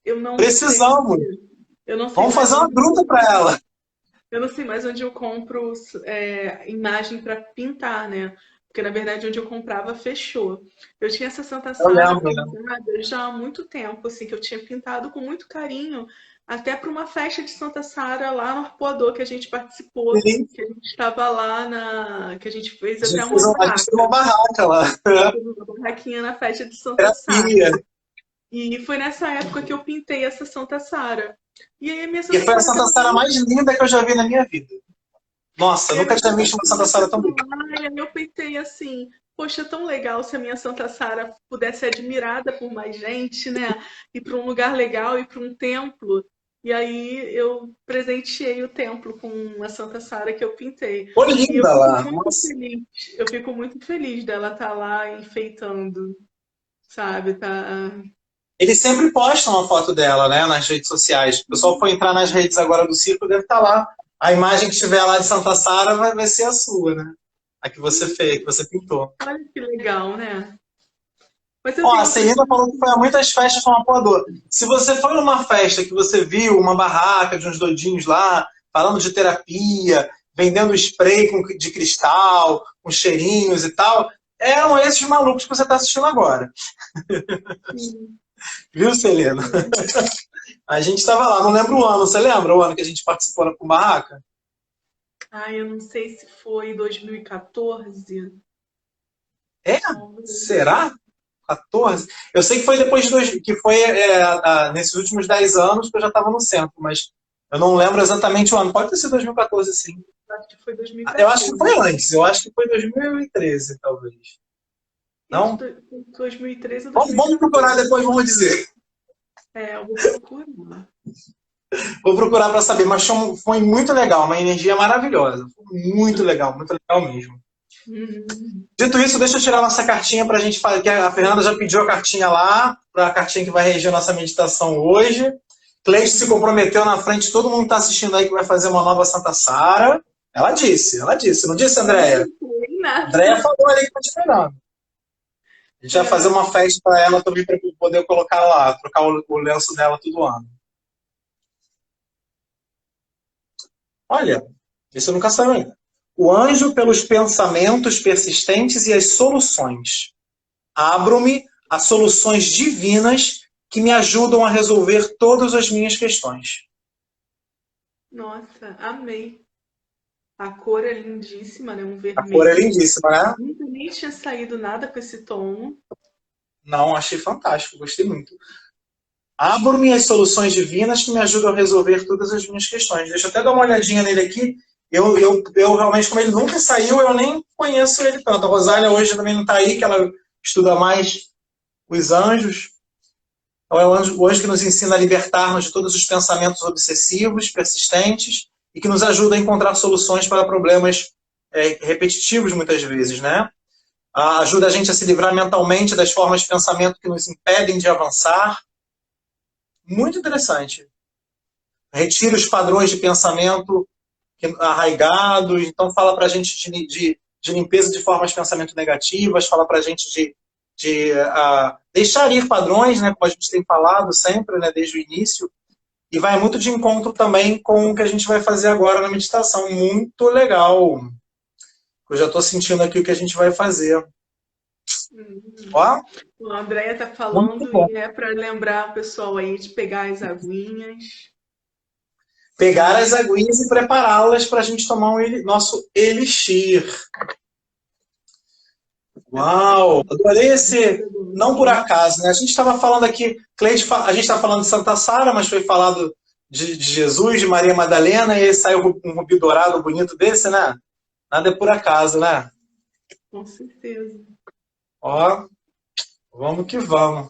Eu não Precisamos. sei. Eu não sei Vamos fazer uma gruta para ela. Eu não sei mais onde eu compro imagem para pintar, né? Porque, na verdade, onde eu comprava fechou. Eu tinha essa Santa Sara pintada já há muito tempo, assim, que eu tinha pintado com muito carinho, até para uma festa de Santa Sara lá no Arpoador, que a gente participou, Sim. que a gente estava lá, que a gente fez A gente até fez uma barraca lá. uma barraquinha na festa de Santa Sara. E foi nessa época que eu pintei essa Santa Sara. E aí a minha Santa E foi a Santa Sara mais linda que eu já vi na minha vida. Nossa, eu nunca tinha visto uma Santa Sara tão bonita. E eu pensei assim, poxa, tão legal se a minha Santa Sara pudesse ser admirada por mais gente, né? Ir para um lugar legal, ir para um templo. E aí eu presenteei o templo com a Santa Sara que eu pintei. Foi linda lá. Eu fico muito feliz dela estar lá enfeitando, sabe? Eles sempre postam a foto dela, né, nas redes sociais. O pessoal foi entrar nas redes agora do circo, deve estar lá. A imagem que estiver lá de Santa Sara vai ser a sua, né? A que você fez, que você pintou. Olha que legal, né? A Celina falou que foi a muitas festas com Arpoador. Se você foi numa festa que você viu uma barraca de uns doidinhos lá, falando de terapia, vendendo spray de cristal, com cheirinhos e tal, eram esses malucos que você está assistindo agora. Viu, Celina? A gente estava lá, não lembro o ano. Você lembra o ano que a gente participou com barraca? Eu não sei se foi 2014. Será? 14? Eu sei que foi depois que foi nesses últimos 10 anos que eu já estava no centro, mas eu não lembro exatamente o ano. Pode ter sido 2014, sim. Acho que foi 2014. Eu acho que foi antes. Eu acho que foi 2013, talvez. Não? 2013 ou 2014. Vamos procurar depois, vamos dizer. Eu vou procurar. Vou procurar para saber, mas foi muito legal, uma energia maravilhosa. Foi muito legal mesmo. Dito isso, deixa eu tirar nossa cartinha para a gente falar, que a Fernanda já pediu a cartinha lá, para a cartinha que vai reger a nossa meditação hoje. Cleide se comprometeu na frente, todo mundo está assistindo aí que vai fazer uma nova Santa Sara. Ela disse, não disse, Andréia? Andréia falou ali que está esperando. A gente vai fazer uma festa para ela também, para poder colocar lá, trocar o lenço dela todo ano. Olha, isso eu nunca saiu ainda. O anjo pelos pensamentos persistentes e as soluções. Abro-me a soluções divinas que me ajudam a resolver todas as minhas questões. Nossa, amei. A cor é lindíssima, né? Um vermelho. A cor é lindíssima, né? Nunca nem tinha saído nada com esse tom. Não, achei fantástico, gostei muito. Abro-me as soluções divinas que me ajudam a resolver todas as minhas questões. Deixa eu até dar uma olhadinha nele aqui. Eu realmente, como ele nunca saiu, eu nem conheço ele tanto. A Rosália hoje também não está aí, que ela estuda mais os anjos. Então, é o anjo que nos ensina a libertar-nos de todos os pensamentos obsessivos, persistentes, e que nos ajuda a encontrar soluções para problemas repetitivos, muitas vezes, né? Ajuda a gente a se livrar mentalmente das formas de pensamento que nos impedem de avançar. Muito interessante. Retira os padrões de pensamento arraigados, então fala para a gente de limpeza de formas de pensamento negativas, fala para a gente de deixar ir padrões, né, como a gente tem falado sempre, né, desde o início, e vai muito de encontro também com o que a gente vai fazer agora na meditação. Muito legal. Eu já estou sentindo aqui o que a gente vai fazer. Ó. A Andréia está falando e é para lembrar o pessoal aí de pegar as aguinhas. Pegar as aguinhas e prepará-las para a gente tomar nosso elixir. Uau! Adorei esse. Não por acaso, né? A gente estava falando aqui, Cleide, a gente está falando de Santa Sara, mas foi falado de Jesus, de Maria Madalena, e aí saiu um rubi dourado bonito desse, né? Nada é por acaso, né? Com certeza. Ó, vamos que vamos.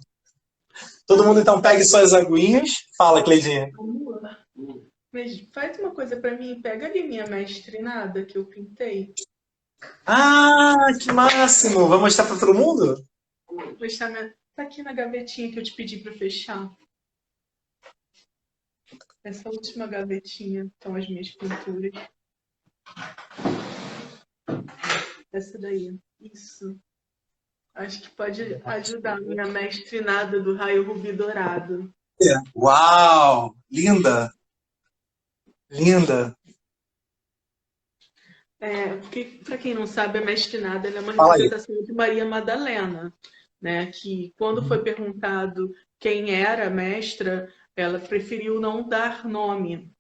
Todo mundo então pegue suas aguinhas. Fala, Cleidinha. Vamos lá. Mas faz uma coisa pra mim, pega ali minha mestrinada que eu pintei. Ah, que máximo! Vamos mostrar para todo mundo? Vou deixar tá aqui na gavetinha que eu te pedi pra fechar. Essa última gavetinha estão as minhas pinturas. Essa daí. Isso. Acho que pode ajudar a minha mestrinada do raio rubi dourado. Uau! Linda! Linda! Porque, para quem não sabe, a mestrinada ela é uma Fala aí. representação de Maria Madalena, né? Que quando foi perguntado quem era a mestra, ela preferiu não dar nome,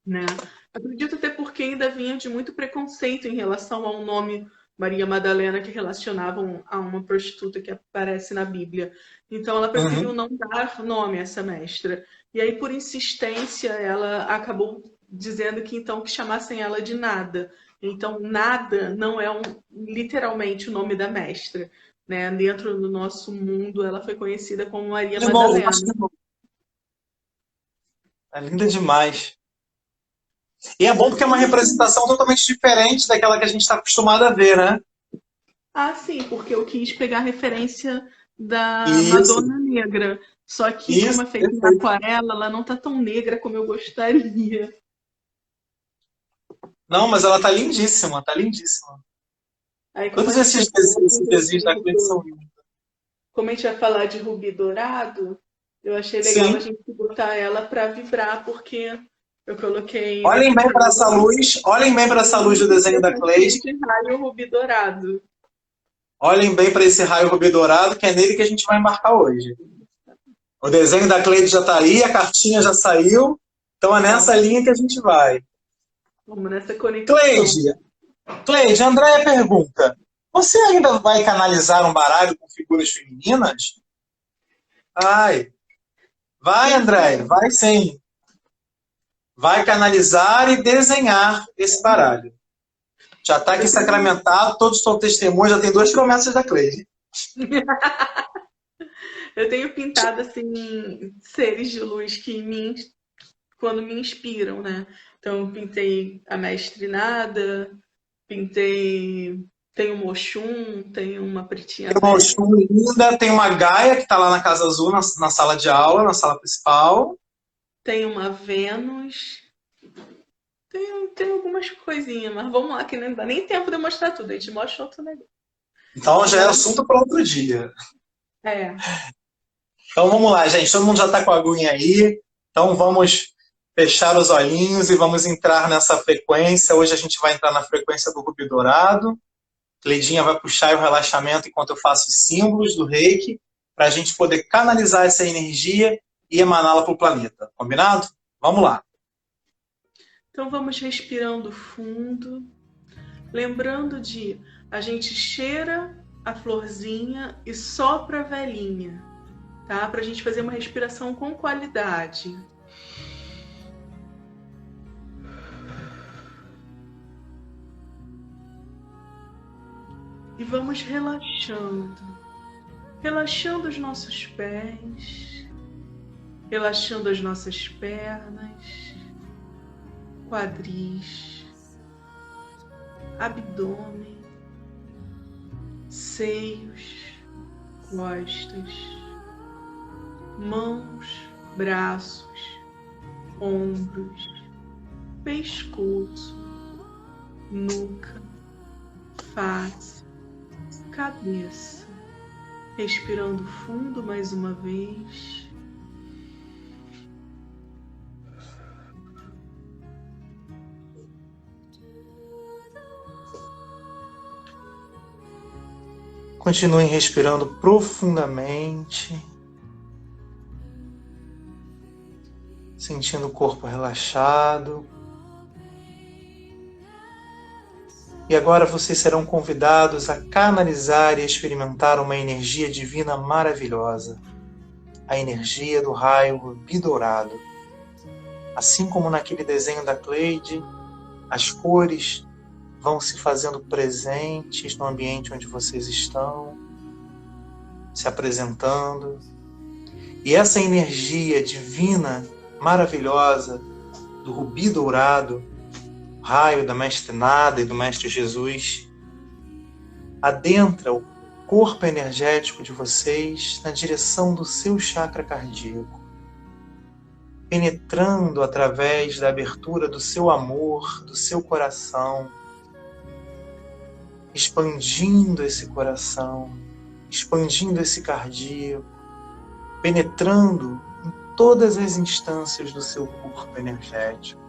né? Acredito até porque ainda vinha de muito preconceito em relação ao nome Maria Madalena que relacionavam a uma prostituta que aparece na Bíblia. Então ela preferiu não dar nome a essa mestra. E aí, por insistência, ela acabou dizendo que então que chamassem ela de Nada. Então, Nada não é literalmente o nome da mestra, né? Dentro do nosso mundo, ela foi conhecida como Maria Madalena. É linda demais. E é bom porque é uma representação totalmente diferente daquela que a gente está acostumado a ver, né? Ah, sim, porque eu quis pegar a referência da Isso, Madonna Negra. Só que, como isso, é feito na perfeito. aquarela, ela não tá tão negra como eu gostaria. Não, mas ela tá lindíssima, tá lindíssima. Aí, como a Todos gente vai falar esses desenhos da Cleide são de, lindos. como a gente vai falar de rubi dourado, eu achei legal a Sim. gente botar ela para vibrar, porque eu coloquei Olhem nessa bem para caneta essa luz, olhem bem para essa luz do desenho da Cleide. esse raio rubi dourado. Olhem bem para esse raio rubi dourado, que é nele que a gente vai embarcar hoje. O desenho da Cleide já está aí, a cartinha já saiu. Então é nessa linha que a gente vai. Vamos nessa conexão. Cleide, Andréia pergunta: você ainda vai canalizar um baralho com figuras femininas? Vai, Andréia, vai sim. Vai canalizar e desenhar esse baralho. Já está aqui sacramentado, todos estão testemunhas, já tem 2 promessas da Cleide. Eu tenho pintado assim seres de luz que quando me inspiram, né? Então eu pintei a Mestre Nada, tem o Mochum, tem uma pretinha Tem uma velha, Oxum linda, tem uma Gaia que está lá na Casa Azul, na sala de aula, na sala principal. tem uma Vênus, tem algumas coisinhas, mas vamos lá que não dá nem tempo de eu mostrar tudo, a gente mostra outro negócio. Então já é assunto para outro dia. É. Então vamos lá, gente. Todo mundo já está com a aguinha aí. Então vamos fechar os olhinhos e vamos entrar nessa frequência. Hoje a gente vai entrar na frequência do Rubi Dourado. Cleidinha vai puxar o relaxamento enquanto eu faço os símbolos do reiki, para a gente poder canalizar essa energia e emaná-la para o planeta. Combinado? Vamos lá. Então vamos respirando fundo, lembrando de a gente cheira a florzinha e sopra a velhinha, tá? Pra gente fazer uma respiração com qualidade. E vamos relaxando. Relaxando os nossos pés, relaxando as nossas pernas, quadris, abdômen, seios, costas, mãos, braços, ombros, pescoço, nuca, face, cabeça. Respirando fundo mais uma vez. Continuem respirando profundamente, sentindo o corpo relaxado. E agora vocês serão convidados a canalizar e experimentar uma energia divina maravilhosa, a energia do raio rubi dourado. Assim como naquele desenho da Cleide, as cores vão se fazendo presentes no ambiente onde vocês estão, se apresentando. E essa energia divina, maravilhosa, do rubi dourado, raio da Mestre Nada e do Mestre Jesus, adentra o corpo energético de vocês na direção do seu chakra cardíaco, penetrando através da abertura do seu amor, do seu coração, expandindo esse coração, expandindo esse cardíaco, penetrando em todas as instâncias do seu corpo energético,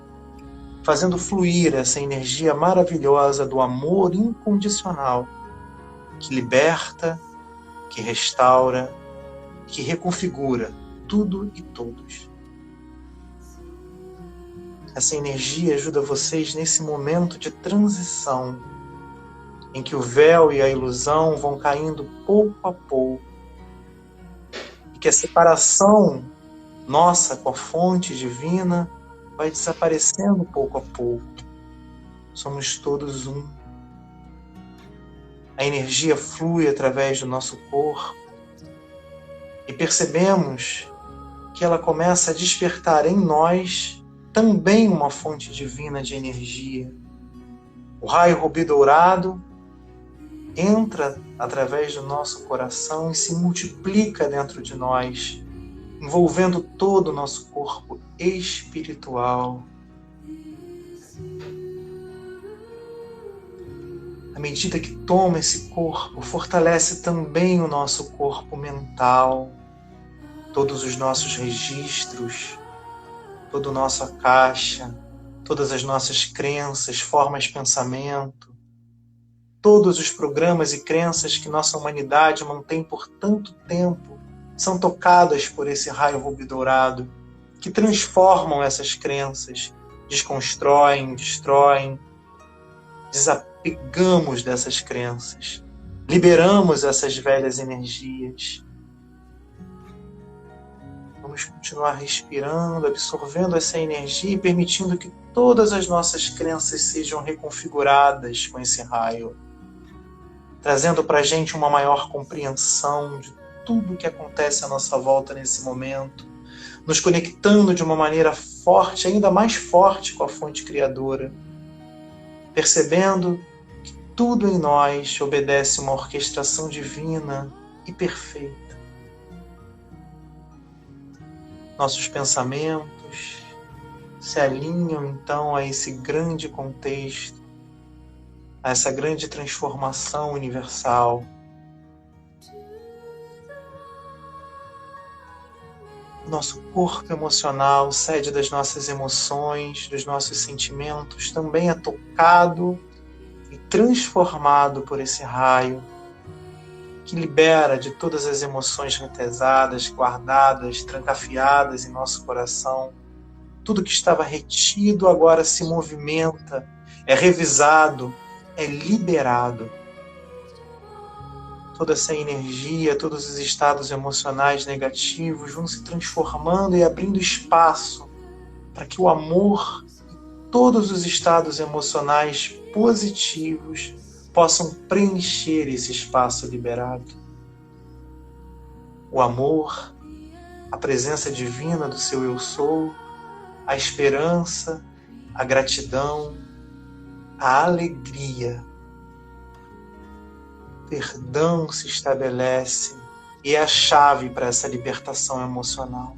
fazendo fluir essa energia maravilhosa do amor incondicional, que liberta, que restaura, que reconfigura tudo e todos. Essa energia ajuda vocês nesse momento de transição, em que o véu e a ilusão vão caindo pouco a pouco, e que a separação nossa com a fonte divina vai desaparecendo pouco a pouco. Somos todos um. A energia flui através do nosso corpo e percebemos que ela começa a despertar em nós também uma fonte divina de energia. O raio rubi dourado entra através do nosso coração e se multiplica dentro de nós, envolvendo todo o nosso corpo espiritual. À medida que toma esse corpo, fortalece também o nosso corpo mental, todos os nossos registros, toda a nossa caixa, todas as nossas crenças, formas de pensamento, todos os programas e crenças que nossa humanidade mantém por tanto tempo são tocadas por esse raio rubi dourado, que transformam essas crenças, desconstroem, destroem, desapegamos dessas crenças, liberamos essas velhas energias. Vamos continuar respirando, absorvendo essa energia e permitindo que todas as nossas crenças sejam reconfiguradas com esse raio, trazendo para a gente uma maior compreensão de tudo o que acontece à nossa volta nesse momento, nos conectando de uma maneira forte, ainda mais forte com a fonte criadora, percebendo que tudo em nós obedece uma orquestração divina e perfeita. Nossos pensamentos se alinham então a esse grande contexto, a essa grande transformação universal. Nosso corpo emocional, sede das nossas emoções, dos nossos sentimentos, também é tocado e transformado por esse raio, que libera de todas as emoções retesadas, guardadas, trancafiadas em nosso coração. Tudo que estava retido agora se movimenta, é revisado, é liberado. Toda essa energia, todos os estados emocionais negativos vão se transformando e abrindo espaço para que o amor e todos os estados emocionais positivos possam preencher esse espaço liberado. O amor, a presença divina do seu Eu Sou, a esperança, a gratidão, a alegria, perdão se estabelece e é a chave para essa libertação emocional.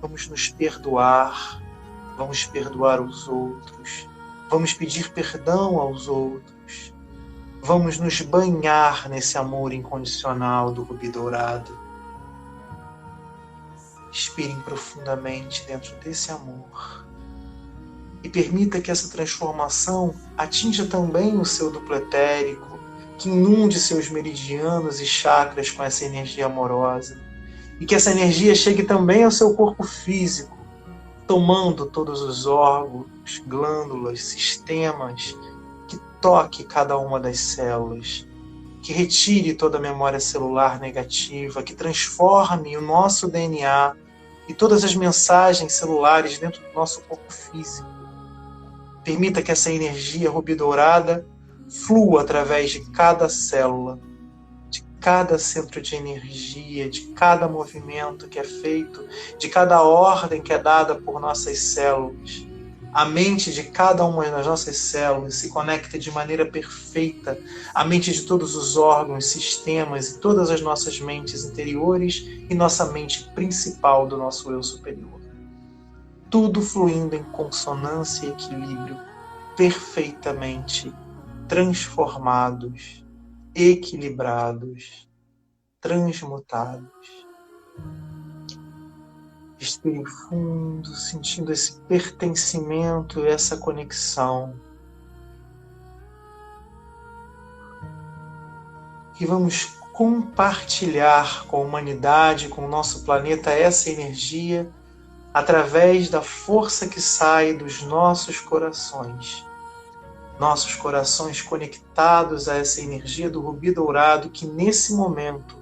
Vamos nos perdoar, vamos perdoar os outros, vamos pedir perdão aos outros, vamos nos banhar nesse amor incondicional do rubi dourado. Respirem profundamente dentro desse amor e permita que essa transformação atinja também o seu duplo etérico, que inunde seus meridianos e chakras com essa energia amorosa, e que essa energia chegue também ao seu corpo físico, tomando todos os órgãos, glândulas, sistemas, que toque cada uma das células, que retire toda a memória celular negativa, que transforme o nosso DNA e todas as mensagens celulares dentro do nosso corpo físico. Permita que essa energia rubi-dourada flua através de cada célula, de cada centro de energia, de cada movimento que é feito, de cada ordem que é dada por nossas células. A mente de cada uma das nossas células se conecta de maneira perfeita à mente de todos os órgãos, sistemas e todas as nossas mentes interiores e nossa mente principal do nosso eu superior. Tudo fluindo em consonância e equilíbrio, perfeitamente transformados, equilibrados, transmutados. Respire fundo, sentindo esse pertencimento, essa conexão. E vamos compartilhar com a humanidade, com o nosso planeta, essa energia através da força que sai dos nossos corações. Nossos corações conectados a essa energia do rubi dourado que nesse momento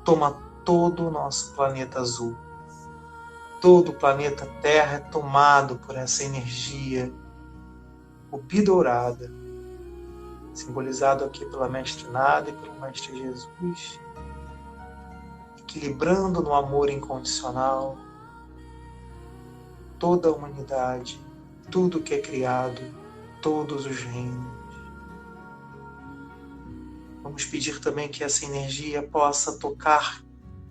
toma todo o nosso planeta azul. Todo o planeta Terra é tomado por essa energia rubi dourada, simbolizado aqui pela Mestre Nada e pelo Mestre Jesus, equilibrando no amor incondicional toda a humanidade, tudo que é criado, todos os reinos. Vamos pedir também que essa energia possa tocar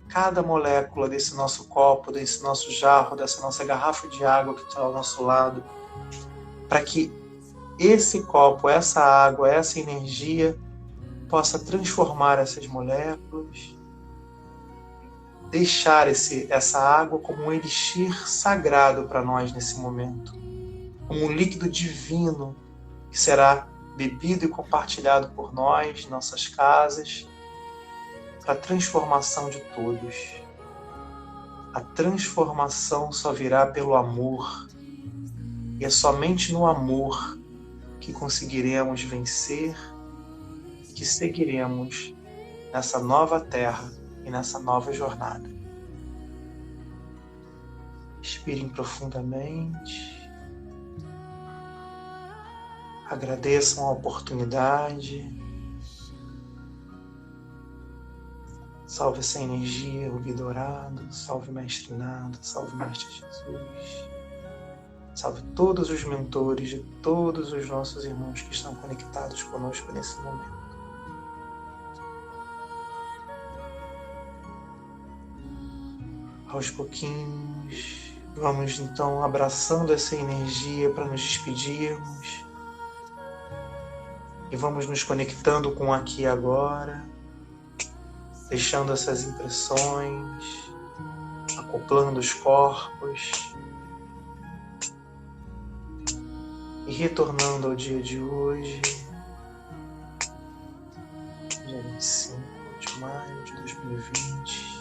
cada molécula desse nosso copo, desse nosso jarro, dessa nossa garrafa de água que está ao nosso lado, para que esse copo, essa água, essa energia possa transformar essas moléculas, deixar essa água como um elixir sagrado para nós nesse momento, como um líquido divino que será bebido e compartilhado por nós, nossas casas, para a transformação de todos. A transformação só virá pelo amor, e é somente no amor que conseguiremos vencer e que seguiremos nessa nova terra e nessa nova jornada. Respirem profundamente. Agradeçam a oportunidade. Salve essa energia, Rubi Dourado. Salve Mestre Nada. Salve Mestre Jesus. Salve todos os mentores de todos os nossos irmãos que estão conectados conosco nesse momento. Aos pouquinhos, vamos então abraçando essa energia para nos despedirmos. E vamos nos conectando com o aqui e agora, deixando essas impressões, acoplando os corpos e retornando ao dia de hoje, dia 25 de maio de 2020.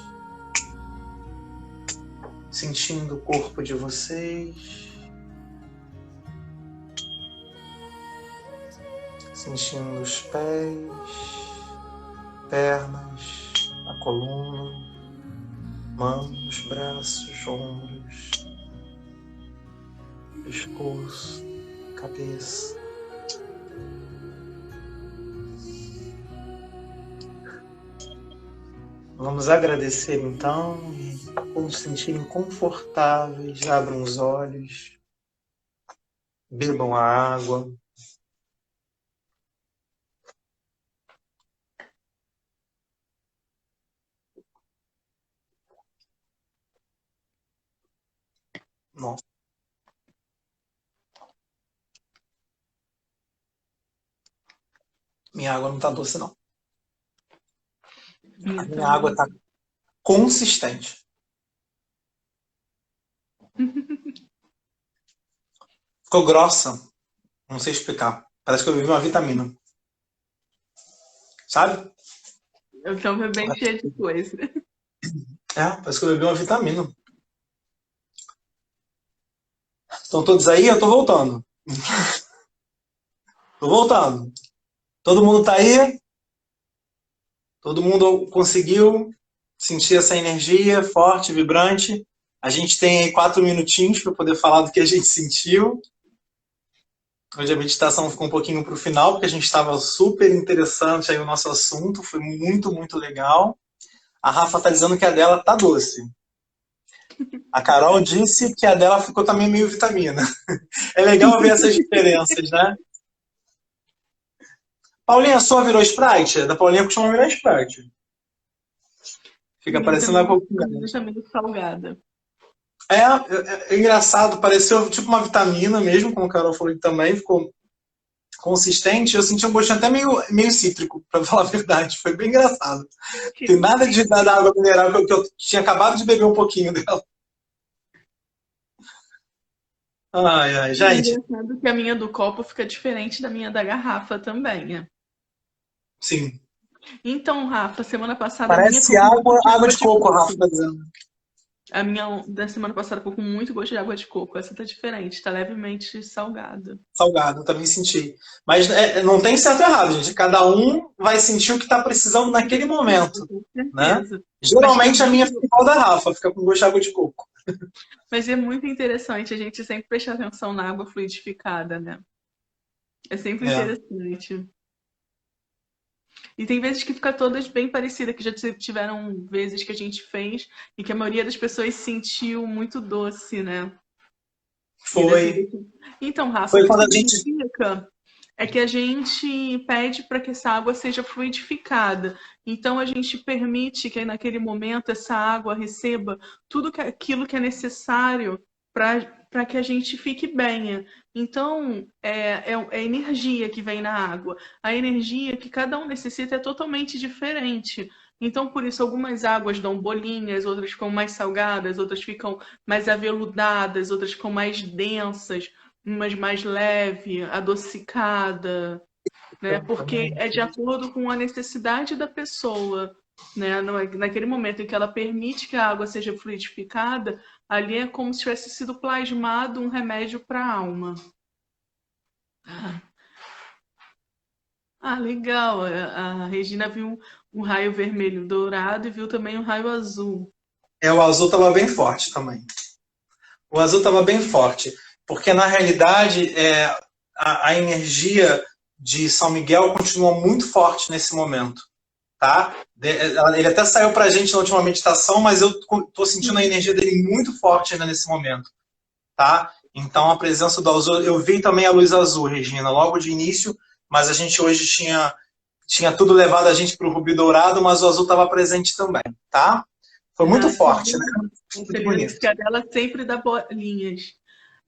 Sentindo o corpo de vocês, sentindo os pés, pernas, a coluna, mãos, braços, ombros, pescoço, cabeça. Vamos agradecer então e, quando se sentirem confortáveis, abram os olhos, bebam a água. Nossa. Minha água não está doce, não. A minha água está consistente. Ficou grossa. Não sei explicar. Parece que eu bebi uma vitamina. Sabe? Eu também bem cheia de coisa. Parece que eu bebi uma vitamina. Estão todos aí? Eu tô voltando. Tô voltando. Todo mundo tá aí? Todo mundo conseguiu sentir essa energia forte, vibrante? A gente tem aí 4 minutinhos para poder falar do que a gente sentiu. Hoje a meditação ficou um pouquinho para o final, porque a gente estava super interessante aí o nosso assunto. Foi muito, muito legal. A Rafa tá dizendo que a dela tá doce. A Carol disse que a dela ficou também meio vitamina. É legal ver essas diferenças, né? Paulinha, a sua virou Sprite? Da Paulinha costuma virar Sprite. Fica parecendo água com gás. Deixa meio salgada. É engraçado, pareceu tipo uma vitamina mesmo, como a Carol falou que também, ficou consistente. Eu senti um gostinho até meio cítrico, para falar a verdade. Foi bem engraçado. Tem nada de da água mineral que eu tinha acabado de beber um pouquinho dela. Ai, ai, gente. Engraçado que a minha do copo fica diferente da minha da garrafa também, né? Sim. Então, Rafa, semana passada... Parece água de coco, Rafa tá dizendo. A minha da semana passada ficou com muito gosto de água de coco. Essa tá diferente, tá levemente salgada. Salgado, eu também senti. Mas não tem certo e errado, gente. Cada um vai sentir o que tá precisando naquele momento. Né? Geralmente a minha fica igual da Rafa, fica com gosto de água de coco. Mas é muito interessante a gente sempre prestar atenção na água fluidificada, né? É sempre interessante. E tem vezes que fica todas bem parecidas, que já tiveram vezes que a gente fez e que a maioria das pessoas sentiu muito doce, né? Foi. Então, Rafa, foi o que quando significa é que a gente pede para que essa água seja fluidificada. Então, a gente permite que naquele momento essa água receba tudo aquilo que é necessário para que a gente fique bem. Então, é a energia que vem na água. A energia que cada um necessita é totalmente diferente. Então, por isso, algumas águas dão bolinhas, outras ficam mais salgadas, outras ficam mais aveludadas, outras ficam mais densas, umas mais leve, adocicada, né? Porque é de acordo com a necessidade da pessoa. Né? Naquele momento em que ela permite que a água seja fluidificada, ali é como se tivesse sido plasmado um remédio para a alma. Ah, legal. A Regina viu um raio vermelho dourado e viu também um raio azul. O azul estava bem forte também. O azul estava bem forte, porque na realidade a energia de São Miguel continua muito forte nesse momento. Tá? Ele até saiu para a gente na última meditação, mas eu estou sentindo a energia dele muito forte ainda nesse momento. Tá? Então a presença do azul, eu vi também a luz azul, Regina, logo de início, mas a gente hoje tinha tudo levado a gente para o rubi dourado, mas o azul estava presente também, tá? Foi muito forte, né? Muito bonito. Que a dela sempre dá bolinhas.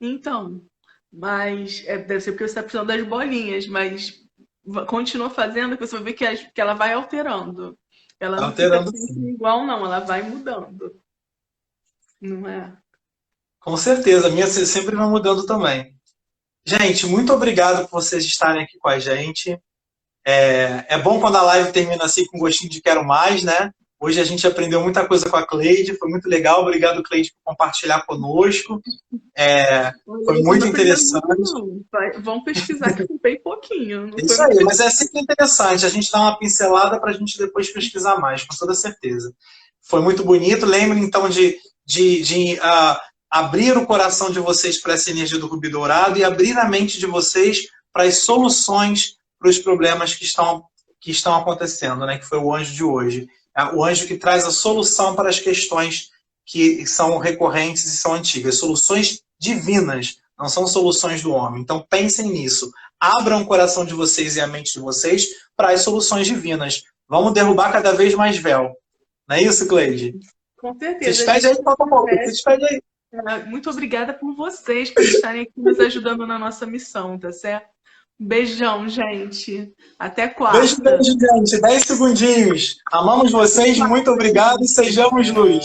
Então, mas deve ser porque você está precisando das bolinhas, mas continua fazendo que você vai ver que ela vai alterando. Ela não alterando, fica sempre igual, não, ela vai mudando. Não é? Com certeza, a minha sempre vai mudando também. Gente, muito obrigado por vocês estarem aqui com a gente. É bom quando a live termina assim com gostinho de quero mais, né? Hoje a gente aprendeu muita coisa com a Cleide, foi muito legal. Obrigado, Cleide, por compartilhar conosco. Foi muito interessante. Vão pesquisar que tem pouquinho. Isso aí, mas é sempre interessante. A gente dá uma pincelada para a gente depois pesquisar mais, com toda certeza. Foi muito bonito. Lembrem, então, de abrir o coração de vocês para essa energia do rubi dourado e abrir a mente de vocês para as soluções para os problemas que estão acontecendo, né? Que foi o anjo de hoje. O anjo que traz a solução para as questões que são recorrentes e são antigas. Soluções divinas, não são soluções do homem. Então pensem nisso. Abram o coração de vocês e a mente de vocês para as soluções divinas. Vamos derrubar cada vez mais véu. Não é isso, Cleide? Com certeza. Se despede aí, falta pouco. Se despede aí. Muito obrigada por vocês, por estarem aqui nos ajudando na nossa missão, tá certo? Beijão, gente. Até quarta. Beijo, gente. 10 segundinhos. Amamos vocês, muito obrigado e sejamos luz.